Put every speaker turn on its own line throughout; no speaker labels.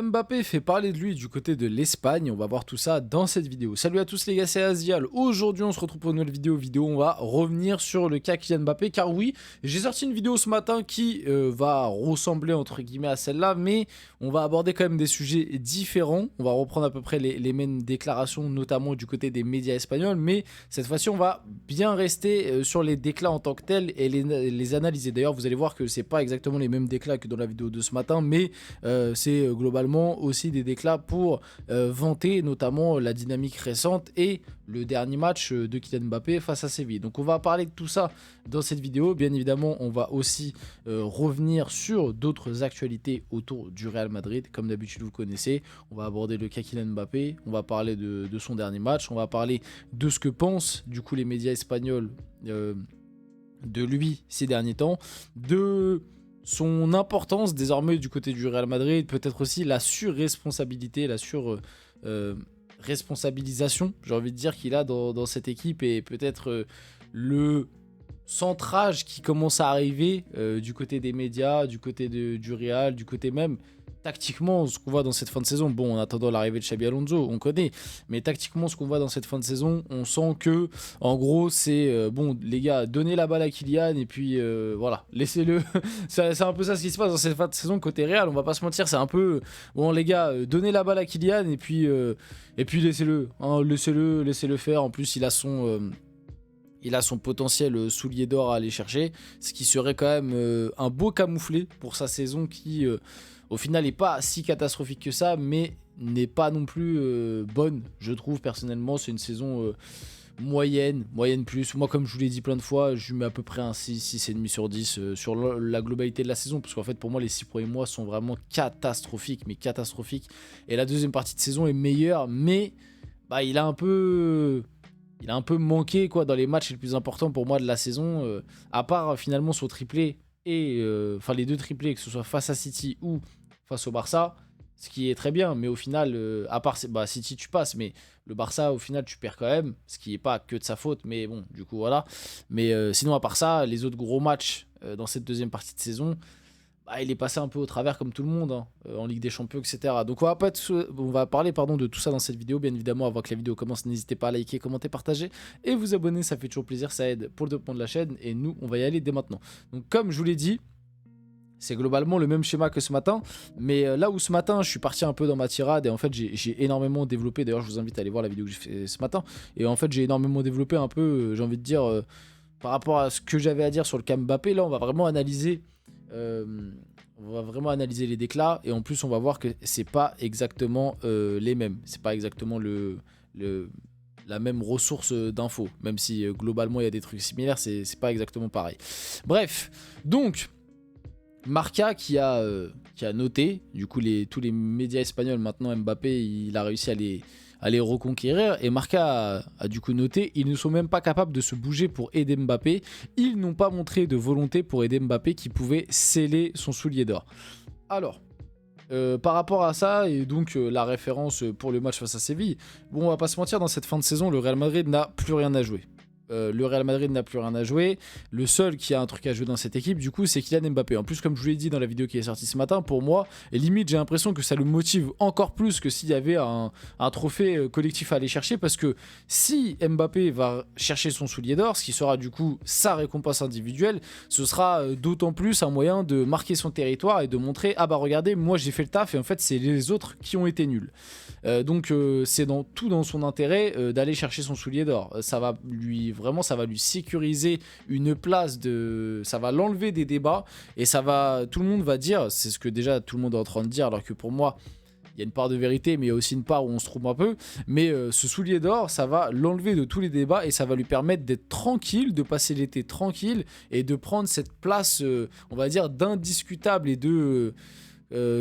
Mbappé fait parler de lui du côté de l'Espagne, on va voir tout ça dans cette vidéo. Salut à tous les gars, c'est Azial. Aujourd'hui on se retrouve pour une nouvelle vidéo, on va revenir sur le cas Kylian Mbappé, car oui, j'ai sorti une vidéo ce matin qui va ressembler entre guillemets à celle-là, mais on va aborder quand même des sujets différents. On va reprendre à peu près les mêmes déclarations, notamment du côté des médias espagnols, mais cette fois-ci on va bien rester sur les déclats en tant que tels et les analyser. D'ailleurs vous allez voir que c'est pas exactement les mêmes déclats que dans la vidéo de ce matin, mais c'est globalement aussi des déclats pour vanter notamment la dynamique récente et le dernier match de Kylian Mbappé face à Séville. Donc on va parler de tout ça dans cette vidéo. Bien évidemment, on va aussi revenir sur d'autres actualités autour du Real Madrid. Comme d'habitude, vous connaissez, on va aborder le cas Kylian Mbappé, on va parler de son dernier match, on va parler de ce que pensent du coup les médias espagnols de lui ces derniers temps, de son importance désormais du côté du Real Madrid, peut-être aussi la surresponsabilité, la responsabilisation, j'ai envie de dire, qu'il a dans cette équipe, et peut-être le centrage qui commence à arriver du côté des médias, du côté du Real, du côté même tactiquement, ce qu'on voit dans cette fin de saison. Bon, en attendant l'arrivée de Xabi Alonso, on connaît, mais tactiquement, ce qu'on voit dans cette fin de saison, on sent que, en gros, c'est bon, les gars, donnez la balle à Kylian et puis voilà, laissez-le. C'est un peu ça ce qui se passe dans cette fin de saison côté Real. On va pas se mentir, c'est un peu bon, les gars, donnez la balle à Kylian et puis laissez-le, hein, laissez-le faire. En plus, il a son potentiel soulier d'or à aller chercher, ce qui serait quand même un beau camouflet pour sa saison qui, au final, n'est pas si catastrophique que ça, mais n'est pas non plus bonne, je trouve personnellement. C'est une saison moyenne plus. Moi, comme je vous l'ai dit plein de fois, je lui mets à peu près un 6, 6,5 sur 10 sur la globalité de la saison, parce qu'en fait, pour moi, les 6 premiers mois sont vraiment catastrophiques, mais catastrophiques. Et la deuxième partie de saison est meilleure, mais bah, il a un peu manqué quoi dans les matchs les plus importants pour moi de la saison, à part finalement son triplé et enfin les deux triplés, que ce soit face à City ou face au Barça, ce qui est très bien, mais au final, à part City tu passes, mais le Barça au final tu perds quand même, ce qui est pas que de sa faute, mais bon, du coup voilà. Mais sinon, à part ça, les autres gros matchs dans cette deuxième partie de saison, bah, il est passé un peu au travers comme tout le monde, hein, en Ligue des Champions, etc. Donc on va parler de tout ça dans cette vidéo. Bien évidemment, avant que la vidéo commence, n'hésitez pas à liker, commenter, partager et vous abonner, ça fait toujours plaisir, ça aide pour le développement de la chaîne, et nous, on va y aller dès maintenant. Donc comme je vous l'ai dit, c'est globalement le même schéma que ce matin, mais là où ce matin je suis parti un peu dans ma tirade, et en fait j'ai énormément développé, d'ailleurs je vous invite à aller voir la vidéo que j'ai fait ce matin, et en fait j'ai énormément développé un peu, j'ai envie de dire, par rapport à ce que j'avais à dire sur le cas Mbappé. Là on va vraiment analyser les déclats, et en plus on va voir que c'est pas exactement les mêmes, c'est pas exactement la même ressource d'infos, même si globalement il y a des trucs similaires, c'est pas exactement pareil. Bref, donc Marca qui a noté, du coup tous les médias espagnols, maintenant Mbappé il a réussi à les reconquérir, et Marca a du coup noté: ils ne sont même pas capables de se bouger pour aider Mbappé, ils n'ont pas montré de volonté pour aider Mbappé qui pouvait sceller son soulier d'or. Alors, par rapport à ça, et donc la référence pour le match face à Séville, bon, on va pas se mentir, dans cette fin de saison, le Real Madrid n'a plus rien à jouer. Le Real Madrid n'a plus rien à jouer. Le seul qui a un truc à jouer dans cette équipe, du coup, c'est Kylian Mbappé. En plus, comme je vous l'ai dit dans la vidéo qui est sortie ce matin, pour moi, et limite, j'ai l'impression que ça le motive encore plus que s'il y avait un trophée collectif à aller chercher, parce que si Mbappé va chercher son soulier d'or, ce qui sera du coup sa récompense individuelle, ce sera d'autant plus un moyen de marquer son territoire et de montrer: ah bah regardez, moi j'ai fait le taf, et en fait c'est les autres qui ont été nuls. Donc c'est tout dans son intérêt d'aller chercher son soulier d'or. Ça va lui sécuriser une place, ça va l'enlever des débats, et tout le monde va dire, c'est ce que déjà tout le monde est en train de dire, alors que pour moi il y a une part de vérité, mais il y a aussi une part où on se trompe un peu. Mais ce soulier d'or, ça va l'enlever de tous les débats, et ça va lui permettre d'être tranquille, de passer l'été tranquille, et de prendre cette place, on va dire, d'indiscutable et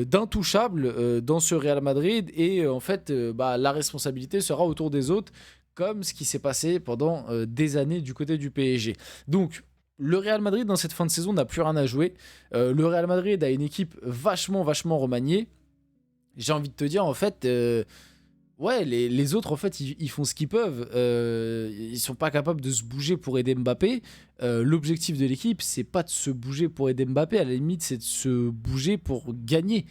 d'intouchable dans ce Real Madrid. Et en fait, la responsabilité sera autour des autres, comme ce qui s'est passé pendant des années du côté du PSG. Donc le Real Madrid dans cette fin de saison n'a plus rien à jouer. Le Real Madrid a une équipe vachement remaniée. J'ai envie de te dire, en fait, ouais, les autres, en fait, ils font ce qu'ils peuvent. Ils sont pas capables de se bouger pour aider Mbappé. L'objectif de l'équipe, c'est pas de se bouger pour aider Mbappé. À la limite, c'est de se bouger pour gagner.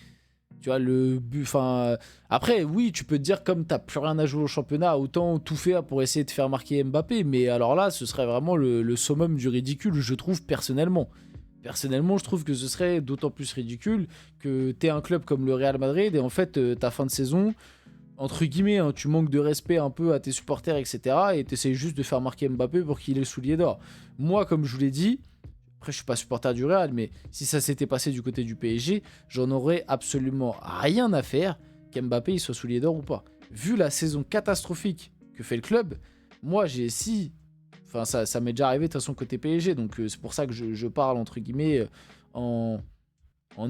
Tu vois, le but. Enfin, après, oui, tu peux te dire, comme t'as plus rien à jouer au championnat, autant tout faire pour essayer de faire marquer Mbappé. Mais alors là, ce serait vraiment le summum du ridicule, je trouve, personnellement. Personnellement, je trouve que ce serait d'autant plus ridicule que t'es un club comme le Real Madrid et en fait, ta fin de saison, entre guillemets, hein, tu manques de respect un peu à tes supporters, etc. Et t'essayes juste de faire marquer Mbappé pour qu'il ait le soulier d'or. Moi, comme je vous l'ai dit, après, je suis pas supporter du Real, mais si ça s'était passé du côté du PSG, j'en aurais absolument rien à faire qu'Mbappé il soit soulier d'or ou pas. Vu la saison catastrophique que fait le club, moi j'ai si... Enfin, ça m'est déjà arrivé de toute façon côté PSG, donc c'est pour ça que je parle entre guillemets en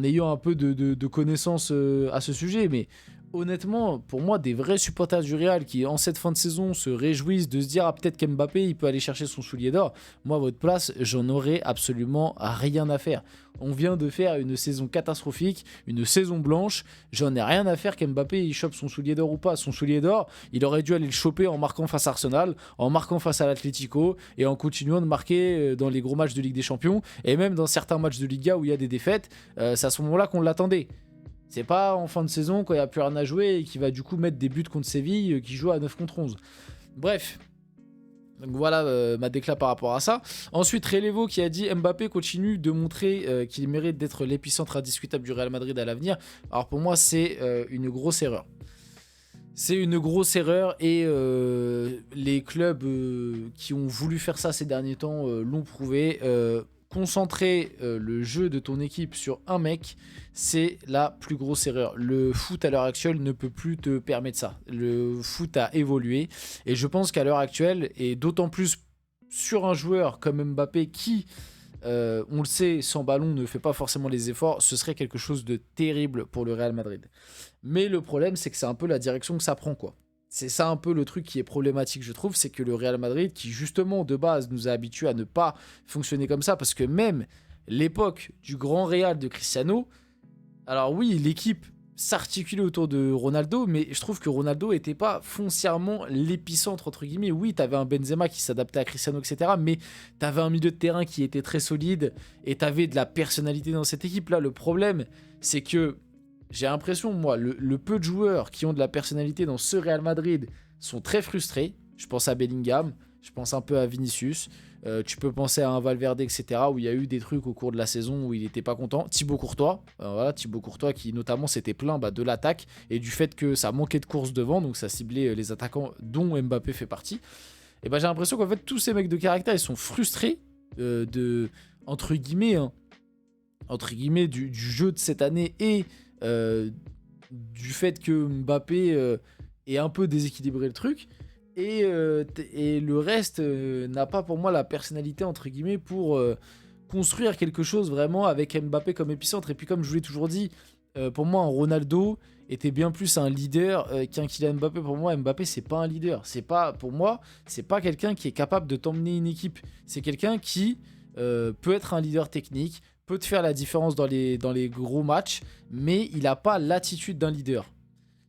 ayant un peu de connaissances à ce sujet, mais honnêtement, pour moi, des vrais supporters du Real qui, en cette fin de saison, se réjouissent de se dire ah, peut-être qu'Mbappé, il peut aller chercher son soulier d'or. Moi, à votre place, j'en aurais absolument rien à faire. On vient de faire une saison catastrophique, une saison blanche. J'en ai rien à faire qu'Mbappé, il chope son soulier d'or ou pas. Son soulier d'or, il aurait dû aller le choper en marquant face à Arsenal, en marquant face à l'Atlético et en continuant de marquer dans les gros matchs de Ligue des Champions et même dans certains matchs de Liga où il y a des défaites. C'est à ce moment-là qu'on l'attendait. C'est pas en fin de saison quand il n'y a plus rien à jouer et qu'il va du coup mettre des buts contre Séville qui joue à 9 contre 11. Bref. Donc voilà ma décla par rapport à ça. Ensuite, Relevo qui a dit Mbappé continue de montrer qu'il mérite d'être l'épicentre indiscutable du Real Madrid à l'avenir. Alors pour moi, c'est une grosse erreur. C'est une grosse erreur et les clubs qui ont voulu faire ça ces derniers temps l'ont prouvé. Concentrer le jeu de ton équipe sur un mec, c'est la plus grosse erreur. Le foot à l'heure actuelle ne peut plus te permettre ça. Le foot a évolué et je pense qu'à l'heure actuelle, et d'autant plus sur un joueur comme Mbappé qui, on le sait, sans ballon ne fait pas forcément les efforts, ce serait quelque chose de terrible pour le Real Madrid. Mais le problème, c'est que c'est un peu la direction que ça prend, quoi. C'est ça un peu le truc qui est problématique, je trouve, c'est que le Real Madrid, qui justement de base nous a habitués à ne pas fonctionner comme ça, parce que même l'époque du grand Real de Cristiano, alors oui, l'équipe s'articulait autour de Ronaldo, mais je trouve que Ronaldo n'était pas foncièrement l'épicentre, entre guillemets. Oui, t'avais un Benzema qui s'adaptait à Cristiano, etc., mais t'avais un milieu de terrain qui était très solide, et t'avais de la personnalité dans cette équipe-là. Le problème, c'est que j'ai l'impression, moi, le peu de joueurs qui ont de la personnalité dans ce Real Madrid sont très frustrés. Je pense à Bellingham, je pense un peu à Vinicius. Tu peux penser à un Valverde, etc., où il y a eu des trucs au cours de la saison où il n'était pas content. Thibaut Courtois, voilà, Thibaut Courtois qui notamment s'était plaint de l'attaque et du fait que ça manquait de course devant, donc ça ciblait les attaquants dont Mbappé fait partie. Et j'ai l'impression qu'en fait, tous ces mecs de caractère, ils sont frustrés entre guillemets, du jeu de cette année et du fait que Mbappé ait un peu déséquilibré le truc et le reste n'a pas pour moi la personnalité entre guillemets pour construire quelque chose vraiment avec Mbappé comme épicentre. Et puis comme je vous l'ai toujours dit, pour moi un Ronaldo était bien plus un leader qu'un Kylian Mbappé. Pour moi Mbappé c'est pas un leader, pour moi c'est pas quelqu'un qui est capable de t'emmener une équipe, c'est quelqu'un qui peut être un leader technique, peut te faire la différence dans les gros matchs, mais il n'a pas l'attitude d'un leader.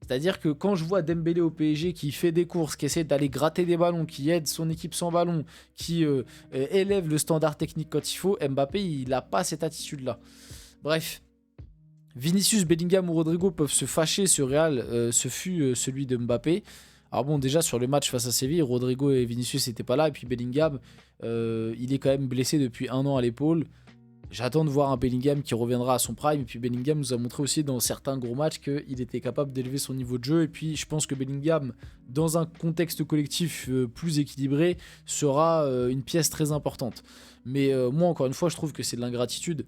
C'est-à-dire que quand je vois Dembélé au PSG qui fait des courses, qui essaie d'aller gratter des ballons, qui aide son équipe sans ballon, qui élève le standard technique quand il faut, Mbappé, il n'a pas cette attitude-là. Bref, Vinicius, Bellingham ou Rodrigo peuvent se fâcher sur Real, ce fut celui de Mbappé. Alors bon, déjà sur le match face à Séville, Rodrigo et Vinicius n'étaient pas là, et puis Bellingham, il est quand même blessé depuis 1 an à l'épaule. J'attends de voir un Bellingham qui reviendra à son prime. Et puis Bellingham nous a montré aussi dans certains gros matchs qu'il était capable d'élever son niveau de jeu. Et puis je pense que Bellingham, dans un contexte collectif plus équilibré, sera une pièce très importante. Mais moi, encore une fois, je trouve que c'est de l'ingratitude.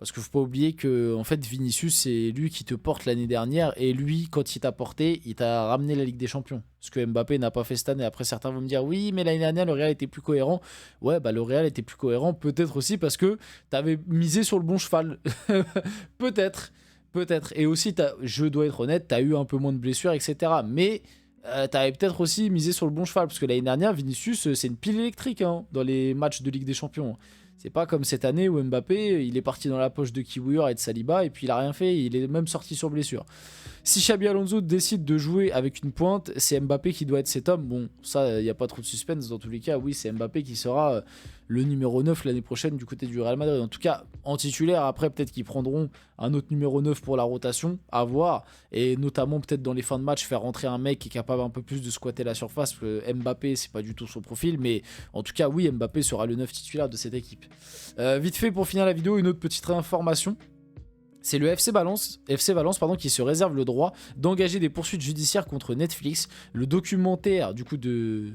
Parce qu'il ne faut pas oublier que en fait, Vinicius, c'est lui qui te porte l'année dernière. Et lui, quand il t'a porté, il t'a ramené la Ligue des Champions. Ce que Mbappé n'a pas fait cette année. Après, certains vont me dire, oui, mais l'année dernière, le Real était plus cohérent. Ouais, le Real était plus cohérent. Peut-être aussi parce que t'avais misé sur le bon cheval. Peut-être. Et aussi, je dois être honnête, t'as eu un peu moins de blessures, etc. Mais t'avais peut-être aussi misé sur le bon cheval. Parce que l'année dernière, Vinicius, c'est une pile électrique dans les matchs de Ligue des Champions. C'est pas comme cette année où Mbappé, il est parti dans la poche de Kiwior et de Saliba et puis il a rien fait, il est même sorti sur blessure. Si Xabi Alonso décide de jouer avec une pointe, c'est Mbappé qui doit être cet homme. Bon, ça, il n'y a pas trop de suspense dans tous les cas. Oui, c'est Mbappé qui sera le numéro 9 l'année prochaine du côté du Real Madrid. En tout cas, en titulaire, après peut-être qu'ils prendront un autre numéro 9 pour la rotation, à voir. Et notamment peut-être dans les fins de match, faire rentrer un mec qui est capable un peu plus de squatter la surface. Mbappé, c'est pas du tout son profil, mais en tout cas, oui, Mbappé sera le 9 titulaire de cette équipe. Vite fait, pour finir la vidéo, une autre petite information. C'est le FC Valence qui se réserve le droit d'engager des poursuites judiciaires contre Netflix. Le documentaire du coup de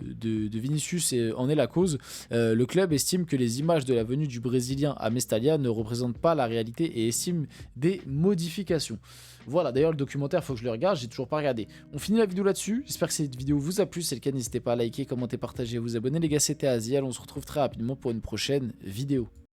Vinicius en est la cause. Le club estime que les images de la venue du Brésilien à Mestalla ne représentent pas la réalité et estime des modifications. Voilà, d'ailleurs le documentaire, il faut que je le regarde, j'ai toujours pas regardé. On finit la vidéo là-dessus, j'espère que cette vidéo vous a plu, si c'est le cas n'hésitez pas à liker, commenter, partager, vous abonner. Les gars, c'était Aziel, on se retrouve très rapidement pour une prochaine vidéo.